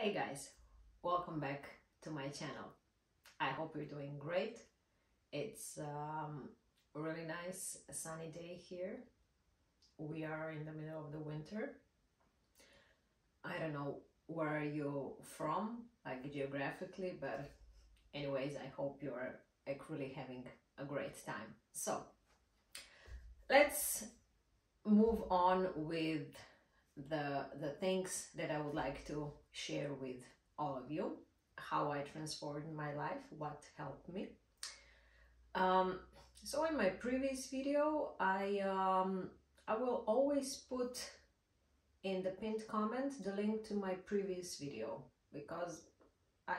Hey guys, welcome back to my channel. I hope you're doing great. It's a really nice sunny day here. We are in the middle of the winter. I don't know where are you from, like geographically, but anyways, I hope you're like really having a great time. So let's move on with the things that I would like to share with all of you, how I transformed my life, what helped me. So in my previous video, I will always put in the pinned comment the link to my previous video, because I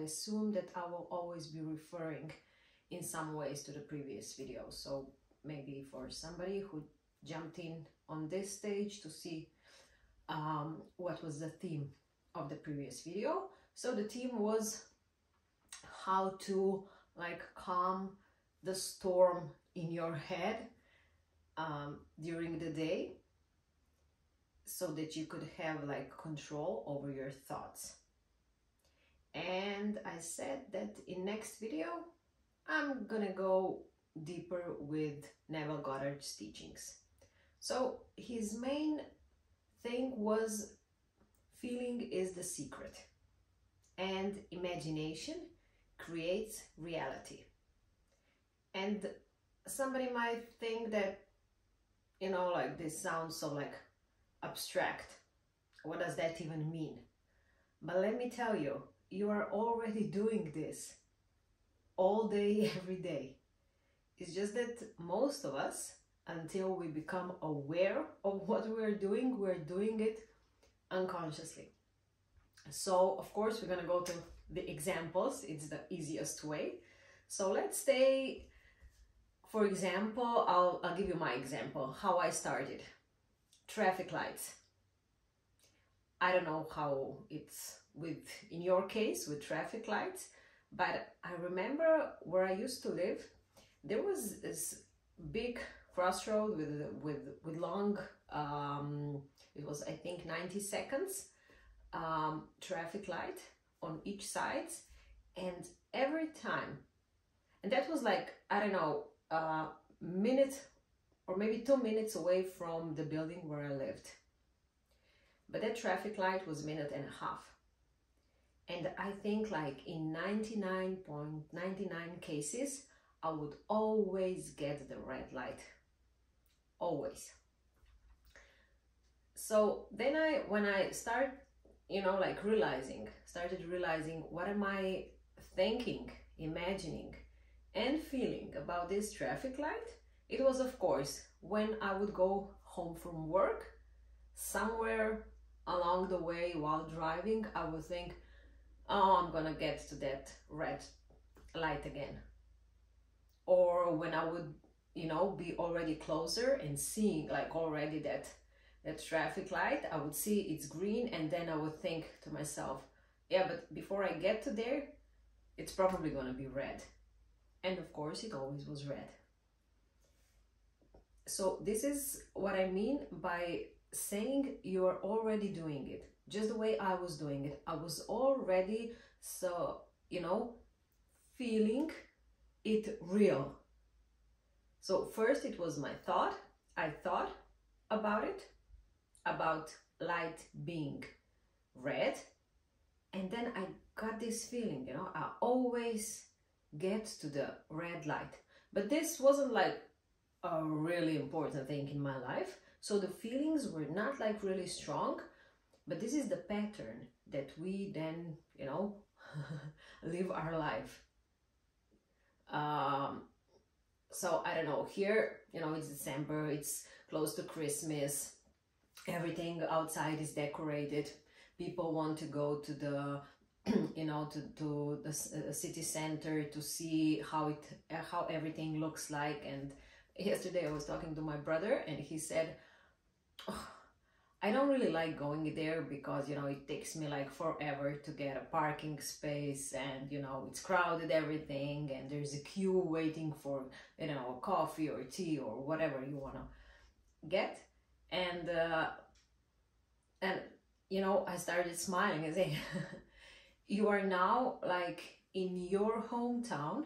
assume that I will always be referring in some ways to the previous video. So maybe for somebody who jumped in on this stage to see what was the theme of the previous video. So the theme was how to like calm the storm in your head during the day, so that you could have like control over your thoughts. And I said that in next video I'm gonna go deeper with Neville Goddard's teachings. So his main thing was feeling is the secret, and imagination creates reality. And somebody might think that, you know, like this sounds so like abstract. What does that even mean? But let me tell you, you are already doing this all day, every day. It's just that most of us, until we become aware of what we're doing it unconsciously. So of course we're gonna go to the examples. It's the easiest way. So let's say, for example, I'll give you my example, how I started. Traffic lights. I don't know how it's in your case with traffic lights, but I remember where I used to live, there was this big crossroad with long it was I think 90 seconds traffic light on each side, and every time, and that was like, I don't know, a minute or maybe 2 minutes away from the building where I lived, but that traffic light was a minute and a half. And I think like in 99.99 cases I would always get the red light. Always. So then when I started realizing what am I thinking, imagining and feeling about this traffic light, it was of course when I would go home from work, somewhere along the way while driving, I would think, oh, I'm gonna get to that red light again. Or when I would, you know, be already closer and seeing like already that traffic light, I would see it's green, and then I would think to myself, yeah, but before I get to there, it's probably gonna be red. And of course it always was red. So this is what I mean by saying you are already doing it, just the way I was doing it. I was already, so, you know, feeling it real. So first it was my thought. I thought about it, about light being red, and then I got this feeling, you know, I always get to the red light. But this wasn't like a really important thing in my life, so the feelings were not like really strong, but this is the pattern that we then, you know, live our life. So I don't know, here, you know, it's December, it's close to Christmas, everything outside is decorated, people want to go to the you know, to the city center to see how everything looks like. And yesterday I was talking to my brother and he said, oh, I don't really like going there because, you know, it takes me like forever to get a parking space, and, you know, it's crowded, everything, and there's a queue waiting for, you know, coffee or tea or whatever you want to get. And you know, I started smiling and saying, you are now like in your hometown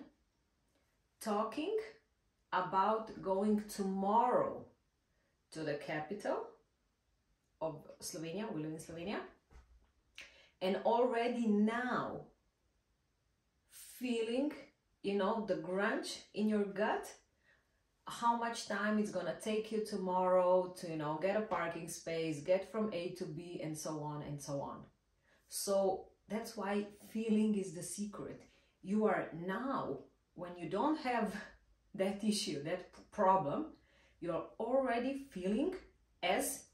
talking about going tomorrow to the capital of Slovenia. We live in Slovenia. And already now feeling, you know, the grunge in your gut, how much time it's gonna take you tomorrow to, you know, get a parking space, get from A to B, and so on and so on. So that's why feeling is the secret. You are now, when you don't have that issue, that problem, you're already feeling as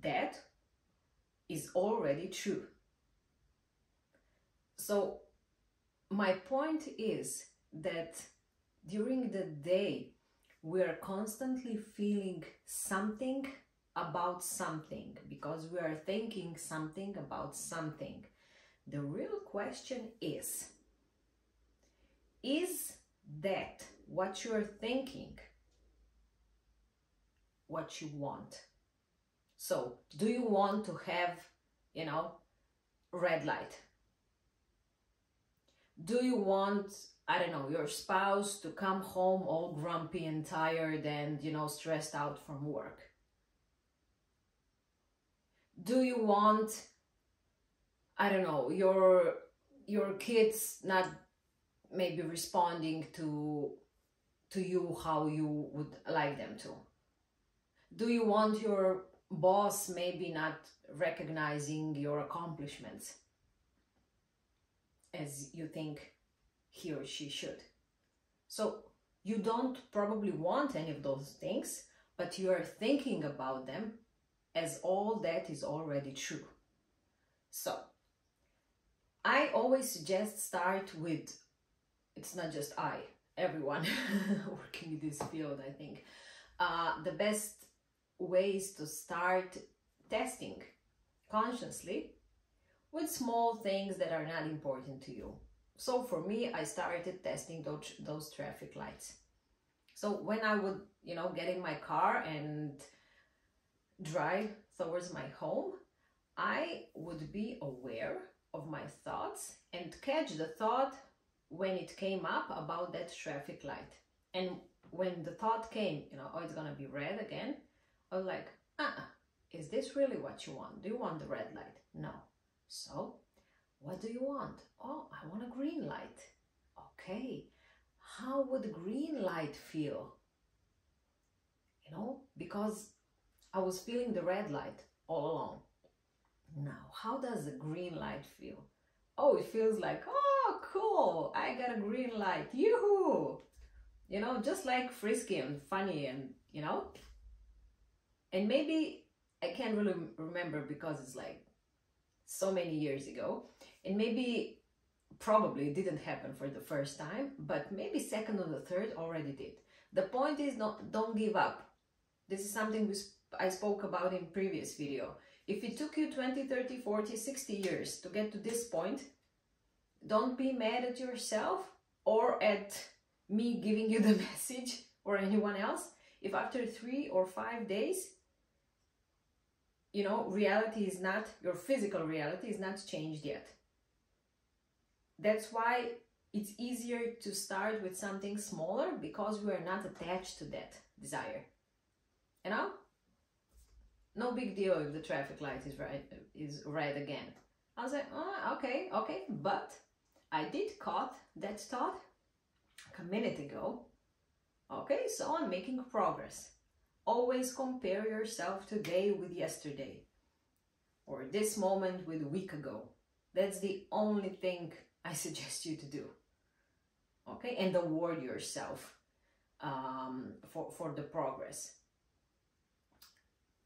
that is already true. So my point is that during the day, we are constantly feeling something about something because we are thinking something about something. The real question is that what you are thinking what you want? So, do you want to have, you know, red light? Do you want, I don't know, your spouse to come home all grumpy and tired and, you know, stressed out from work? Do you want, I don't know, your kids not maybe responding to you how you would like them to? Do you want your boss maybe not recognizing your accomplishments as you think he or she should? So you don't probably want any of those things, but you are thinking about them as all that is already true. So I always suggest start with, it's not just I, everyone working in this field, I think. The best ways to start testing consciously with small things that are not important to you. So for me, I started testing those traffic lights. So when I would, you know, get in my car and drive towards my home, I would be aware of my thoughts and catch the thought when it came up about that traffic light. And when the thought came, you know, oh, it's gonna be red again, I was like, is this really what you want? Do you want the red light? No. So, what do you want? Oh, I want a green light. Okay, how would the green light feel? You know, because I was feeling the red light all along. Now, how does the green light feel? Oh, it feels like, oh, cool, I got a green light, yoo-hoo! You know, just like frisky and funny and, you know. And maybe, I can't really remember because it's like so many years ago. And maybe, probably it didn't happen for the first time, but maybe second or the third already did. The point is, don't give up. This is something I spoke about in previous video. If it took you 20, 30, 40, 60 years to get to this point, don't be mad at yourself or at me giving you the message or anyone else. If after 3 or 5 days, you know, reality is not, your physical reality is not changed yet. That's why it's easier to start with something smaller, because we are not attached to that desire. You know? No big deal if the traffic light is red again. I was like, oh, okay, but I did caught that thought a minute ago. Okay, so I'm making progress. Always compare yourself today with yesterday, or this moment with a week ago. That's the only thing I suggest you to do. Okay, and award yourself for the progress.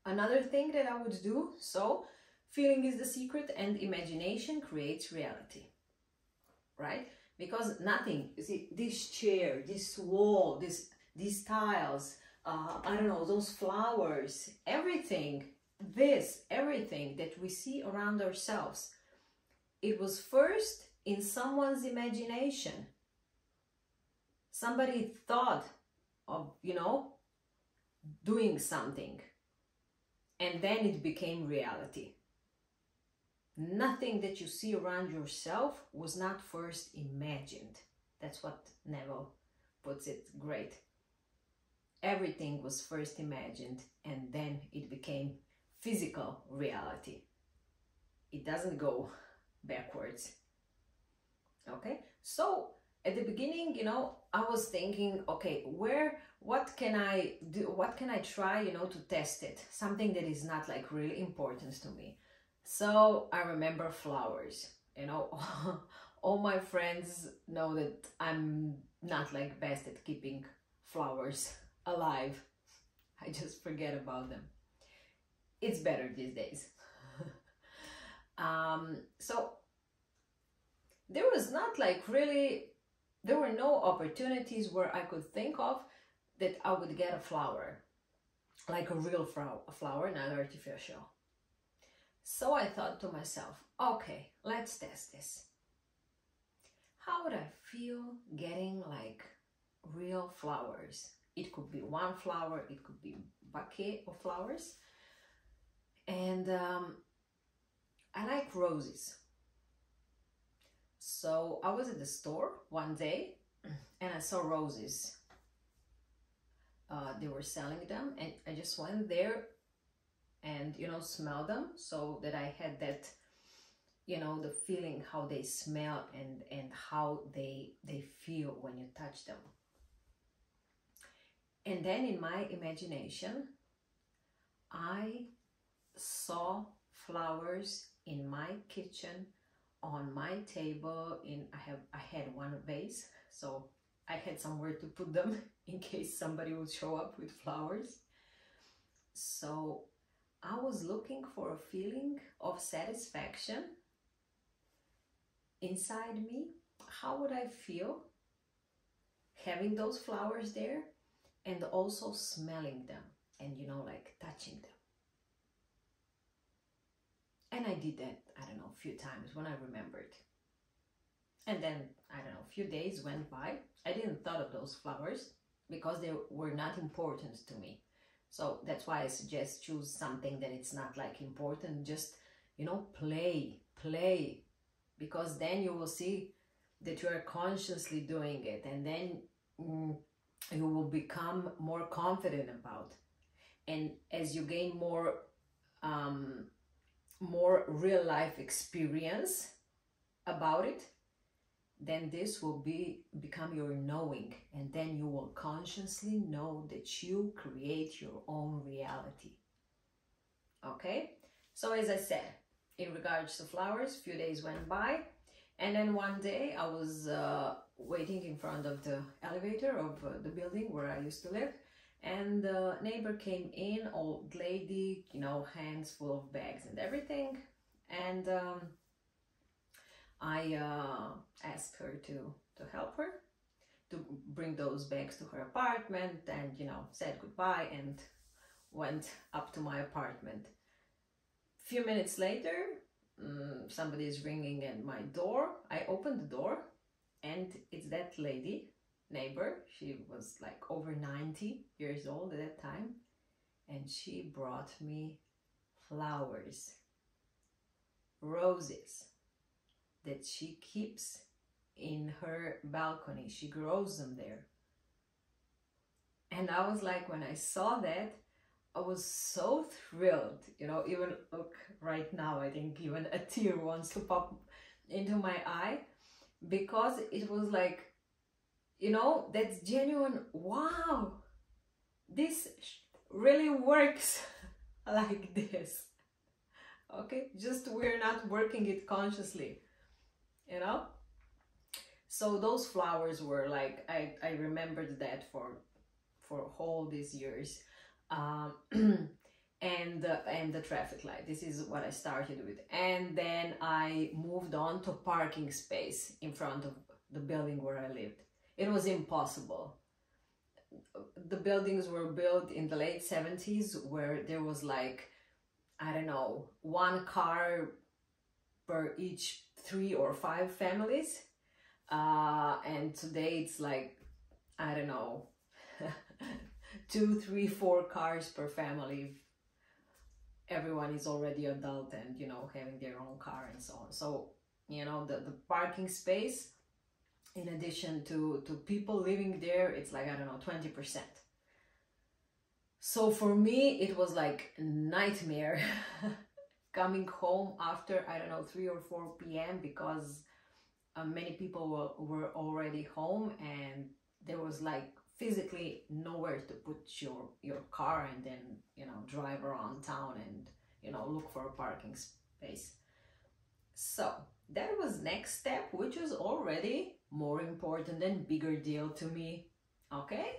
Another thing that I would do, so feeling is the secret and imagination creates reality, right? Because nothing, you see, this chair, this wall, these tiles, I don't know, those flowers, everything that we see around ourselves, it was first in someone's imagination. Somebody thought of, you know, doing something, and then it became reality. Nothing that you see around yourself was not first imagined. That's what Neville puts it great. Everything was first imagined and then it became physical reality. It doesn't go backwards. Okay, so at the beginning, you know, I was thinking, okay, what can I do? What can I try, you know, to test it? Something that is not like really important to me. So I remember flowers, you know, all my friends know that I'm not like best at keeping flowers alive. I just forget about them. It's better these days. So there was not like really, there were no opportunities where I could think of that I would get a flower, like a real flower, not artificial. So I thought to myself, okay, let's test this. How would I feel getting like real flowers? It could be one flower, it could be a bouquet of flowers. And I like roses. So I was at the store one day and I saw roses. They were selling them and I just went there and, you know, smell them, so that I had that, you know, the feeling how they smell and how they feel when you touch them. And then in my imagination, I saw flowers in my kitchen, on my table. I had one vase, so I had somewhere to put them in case somebody would show up with flowers. So I was looking for a feeling of satisfaction inside me. How would I feel having those flowers there and also smelling them and, you know, like touching them? And I did that, I don't know, a few times when I remembered. And then, I don't know, a few days went by. I didn't thought of those flowers because they were not important to me. So that's why I suggest choose something that it's not like important. Just, you know, play. Because then you will see that you are consciously doing it. And then you will become more confident about. And as you gain more real life experience about it, then this will become your knowing, and then you will consciously know that you create your own reality. Okay, so as I said, in regards to flowers, a few days went by, and then one day I was waiting in front of the elevator of the building where I used to live, and the neighbor came in, old lady, you know, hands full of bags and everything, and I asked her to help her to bring those bags to her apartment, and, you know, said goodbye and went up to my apartment. A few minutes later, somebody is ringing at my door. I opened the door and it's that lady, neighbor. She was like over 90 years old at that time, and she brought me flowers, roses, that she keeps in her balcony. She grows them there. And I was like, when I saw that, I was so thrilled, you know, even look right now, I think even a tear wants to pop into my eye, because it was like, you know, that's genuine. Wow, this really works like this. Okay, just we're not working it consciously, you know. So those flowers were like, I remembered that for all these years. And the traffic light. This is what I started with, and then I moved on to parking space in front of the building where I lived. It was impossible. The buildings were built in the late 70s, where there was like, I don't know, one car per each 3 or 5 families, and today it's like, I don't know, 2, 3, 4 cars per family. Everyone is already adult and, you know, having their own car so on. So, you know, the parking space, in addition to people living there, it's like, I don't know, 20%. So for me, it was like a nightmare coming home after, I don't know, 3 or 4 p.m. because many people were already home, and there was like physically nowhere to put your car and then, you know, drive around town and, you know, look for a parking space. So that was next step, which was already more important and bigger deal to me. Okay.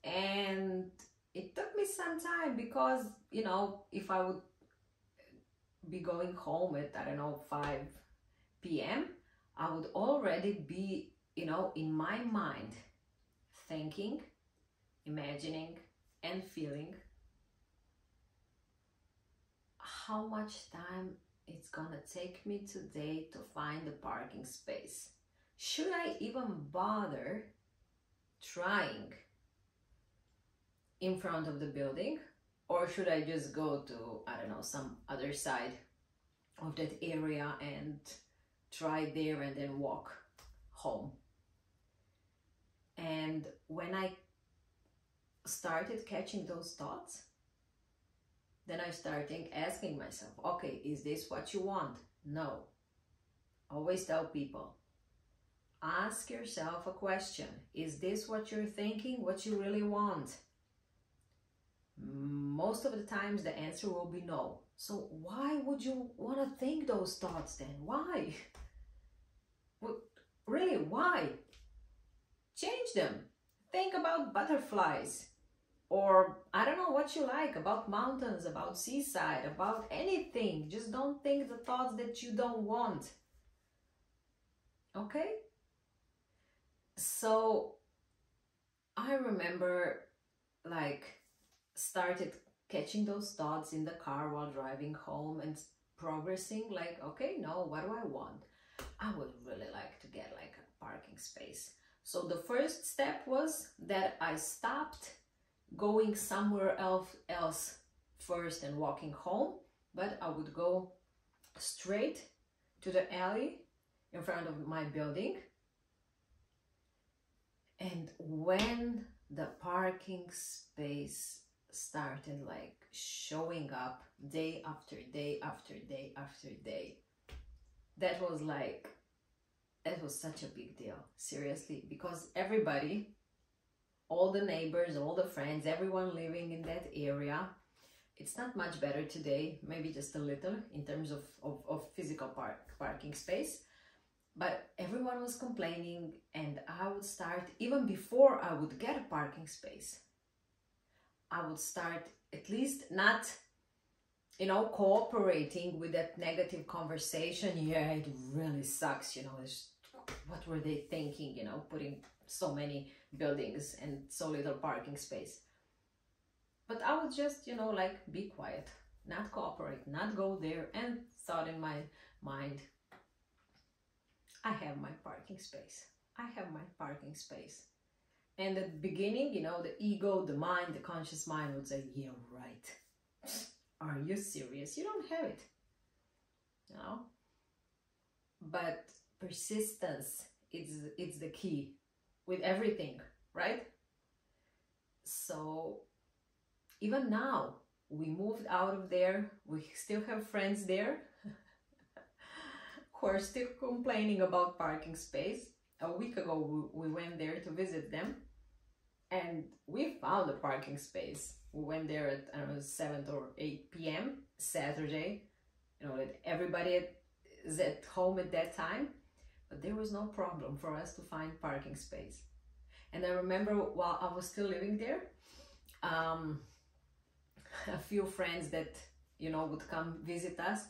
And it took me some time because, you know, if I would be going home at, I don't know, 5 p.m., I would already be, you know, in my mind, thinking, imagining, and feeling how much time it's gonna take me today to find a parking space. Should I even bother trying in front of the building, or should I just go to, I don't know, some other side of that area and try there and then walk home? And when I started catching those thoughts, then I started asking myself, okay, is this what you want? No. Always tell people, ask yourself a question. Is this what you're thinking, what you really want? Most of the times the answer will be no. So why would you want to think those thoughts then? Why? Well, really, why? Change them. Think about butterflies, or I don't know what you like, about mountains, about seaside, about anything. Just don't think the thoughts that you don't want. Okay? So I remember like started catching those thoughts in the car while driving home and progressing like, okay, no, what do I want? I would really like to get like a parking space. So the first step was that I stopped going somewhere else first and walking home, but I would go straight to the alley in front of my building. And when the parking space started like showing up day after day after day after day, that was such a big deal, seriously, because everybody, all the neighbors, all the friends, everyone living in that area, it's not much better today, maybe just a little in terms of physical parking space, but everyone was complaining. And I would start, even before I would get a parking space, I would start at least not, you know, cooperating with that negative conversation. Yeah, it really sucks, you know, what were they thinking, you know, putting so many buildings and so little parking space. But I would just, you know, like be quiet, not cooperate, not go there, and thought in my mind, I have my parking space. I have my parking space. And at the beginning, you know, the ego, the mind, the conscious mind would say, yeah, right. Are you serious? You don't have it. You know? But persistence, it's the key with everything, right? So even now, we moved out of there. We still have friends there who are still complaining about parking space. A week ago, we went there to visit them, and we found a parking space. We went there at, I don't know, 7 or 8 p.m. Saturday. You know, that everybody is at home at that time, but there was no problem for us to find parking space. And I remember while I was still living there, a few friends that, you know, would come visit us,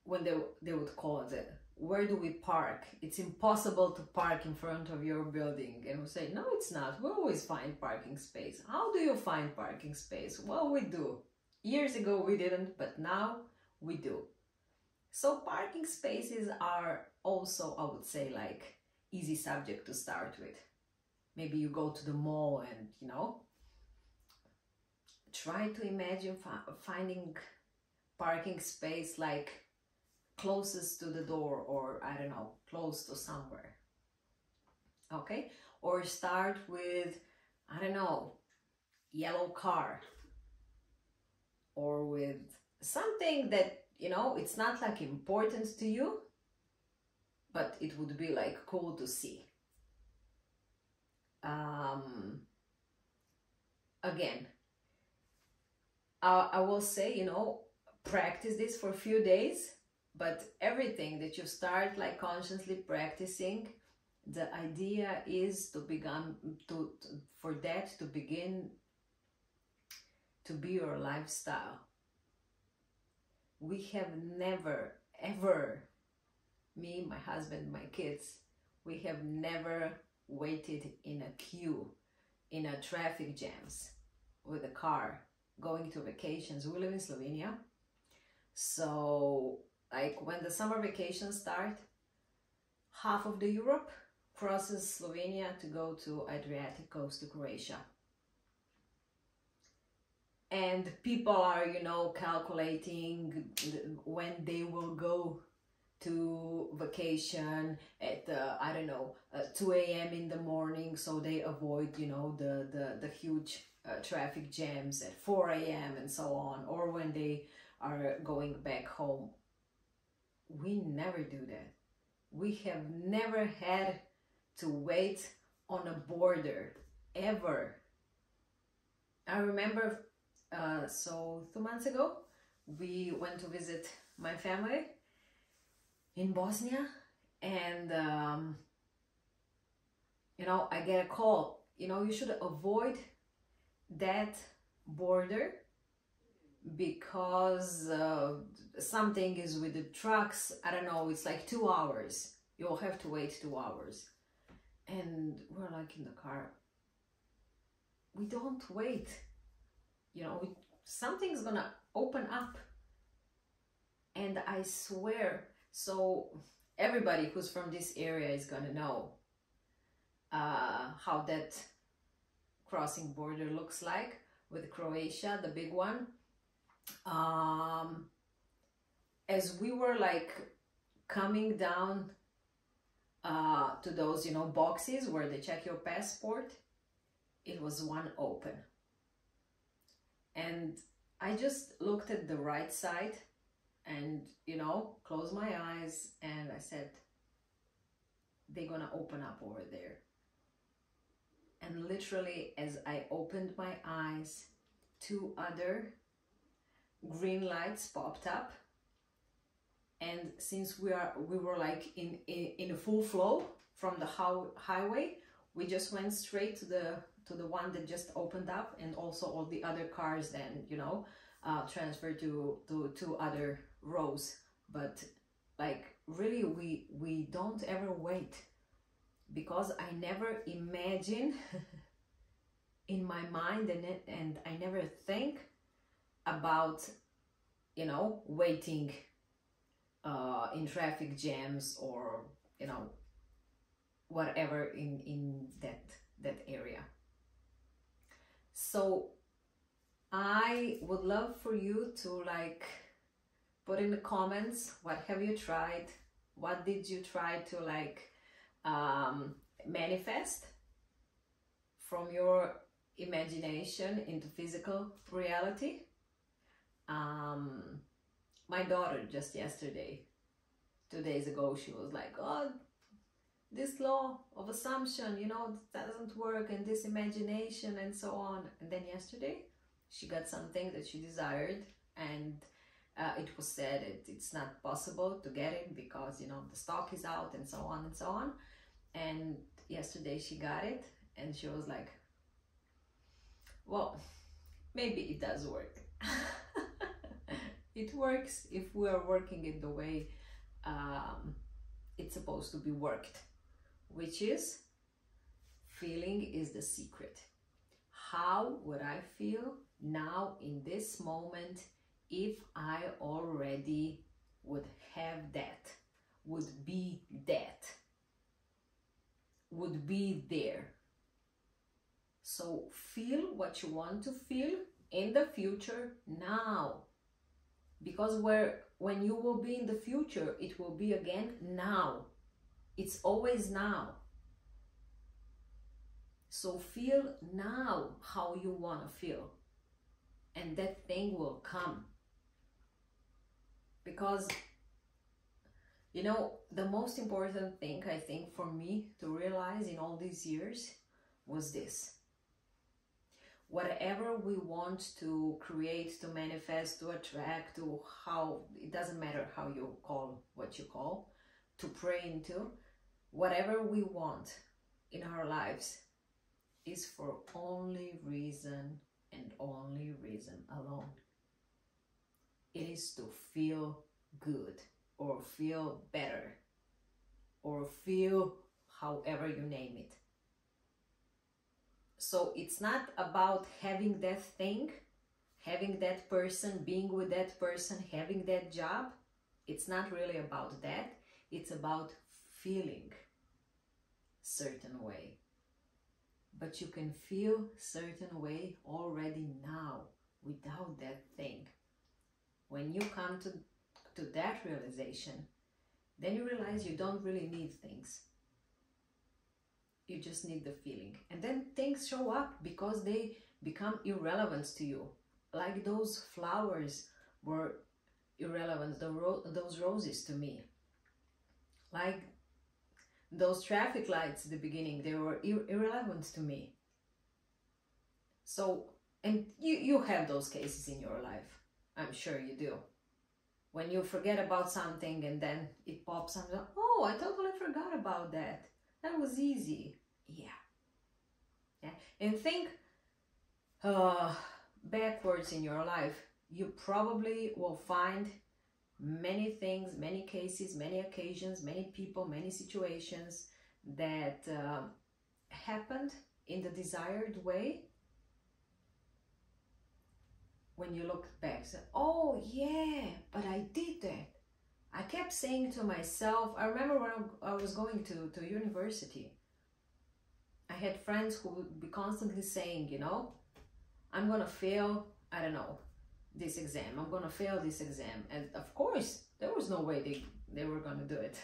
when they would call us, where do we park? It's impossible to park in front of your building. And we say, no, it's not. We always find parking space. How do you find parking space? Well, we do. Years ago we didn't, but now we do. So parking spaces are also, I would say, like easy subject to start with. Maybe you go to the mall and, you know, try to imagine finding parking space like closest to the door, or I don't know, close to somewhere. Okay? Or start with, I don't know, yellow car, or with something that, you know, it's not like important to you, but it would be like cool to see. Again, I will say, you know, practice this for a few days, but everything that you start like consciously practicing, the idea is to for that to begin to be your lifestyle. We have never, ever, me, my husband, my kids, we have never waited in a queue, in a traffic jams, with a car, going to vacations. We live in Slovenia. So, like, when the summer vacations start, half of the Europe crosses Slovenia to go to Adriatic coast, to Croatia. And people are, you know, calculating when they will go to vacation at, I don't know, 2 a.m. in the morning, so they avoid, you know, the huge traffic jams at 4 a.m. and so on, or when they are going back home. We never do that. We have never had to wait on a border, ever. I remember, so 2 months ago, we went to visit my family in Bosnia, and you know, I get a call, you know, you should avoid that border because something is with the trucks. I don't know, it's like 2 hours. You'll have to wait 2 hours. And we're like in the car, we don't wait, you know, something's gonna open up. And I swear, so everybody who's from this area is gonna know how that crossing border looks like with Croatia, the big one. As we were like coming down to those, you know, boxes where they check your passport, it was one open. And I just looked at the right side and, you know, closed my eyes, and I said, they're gonna open up over there. And literally, as I opened my eyes, 2 other green lights popped up. And since we were like in a full flow from the highway, we just went straight to the one that just opened up, and also all the other cars then, you know, transferred to 2 other rows. But like, really, we don't ever wait, because I never imagine in my mind, and I never think about, you know, waiting in traffic jams, or, you know, whatever in that area. So I would love for you to like put in the comments, what have you tried? What did you try to like manifest from your imagination into physical reality? My daughter just yesterday, 2 days ago, she was like, oh, this law of assumption, you know, that doesn't work, and this imagination and so on. And then yesterday she got something that she desired, and it was said it's not possible to get it because, you know, the stock is out and so on and so on. And yesterday she got it, and she was like, well, maybe it does work. It works if we are working it the way it's supposed to be worked, which is, feeling is the secret. How would I feel now in this moment if I already would have that, would be that, would be there? So feel what you want to feel in the future now, because when you will be in the future, it will be again now. It's always now. So feel now how you want to feel, and that thing will come. Because, you know, the most important thing, I think, for me to realize in all these years was this. Whatever we want to create, to manifest, to attract, to how, it doesn't matter how you call what you call, to pray into, whatever we want in our lives is for only reason and only reason alone. It is to feel good, or feel better, or feel however you name it. So it's not about having that thing, having that person, being with that person, having that job. It's not really about that. It's about feeling certain way. But you can feel certain way already now without that thing. When you come to that realization, then you realize you don't really need things. You just need the feeling. And then things show up because they become irrelevant to you. Like those flowers were irrelevant, those roses to me. Like those traffic lights at the beginning, they were irrelevant to me. So, and you have those cases in your life. I'm sure you do. When you forget about something and then it pops up, like, oh, I totally forgot about that. That was easy. Yeah. And think backwards in your life. You probably will find many things, many cases, many occasions, many people, many situations that happened in the desired way. When you look back, say, oh yeah, but I did that. I kept saying to myself, I remember when I was going to university, I had friends who would be constantly saying, you know, I'm gonna fail, I don't know, this exam, I'm gonna fail this exam. And of course, there was no way they were gonna do it,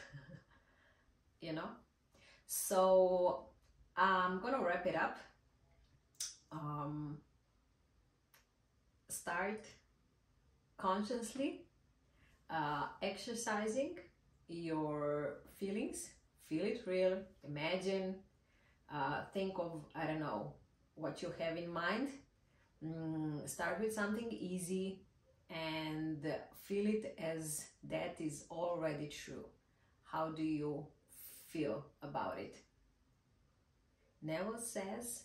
you know? So I'm gonna wrap it up. Start consciously exercising your feelings. Feel it real, imagine, think of, I don't know, what you have in mind. Start with something easy and feel it as that is already true. How do you feel about it? Neville says,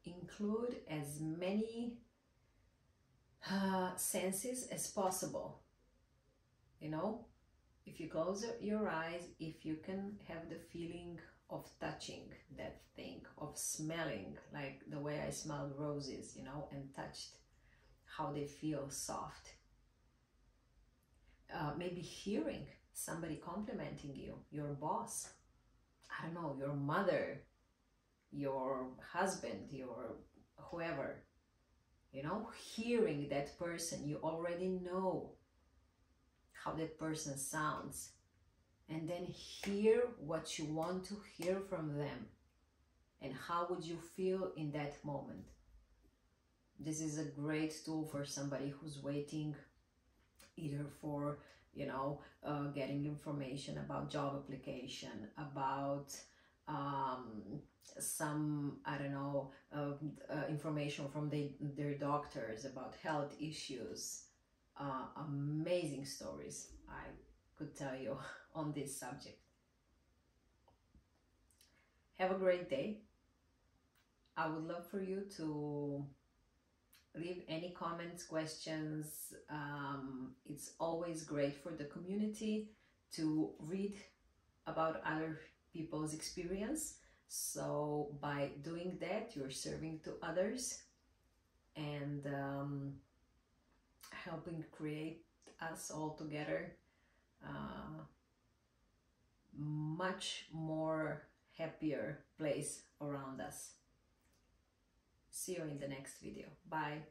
include as many senses as possible. You know, if you close your eyes, if you can have the feeling of touching that thing, of smelling, like the way I smelled roses, you know, and touched how they feel soft. Maybe hearing somebody complimenting you, your boss, I don't know, your mother, your husband, your whoever, you know, hearing that person, you already know how that person sounds, and then hear what you want to hear from them, and how would you feel in that moment. This is a great tool for somebody who's waiting either for, you know, getting information about job application, about some, I don't know, information from their doctors about health issues. Amazing stories I could tell you on this subject. Have a great day. I would love for you to leave any comments, questions. It's always great for the community to read about other people's experience. So by doing that, you're serving to others and helping create us all together much more happier place around us. See you in the next video. Bye.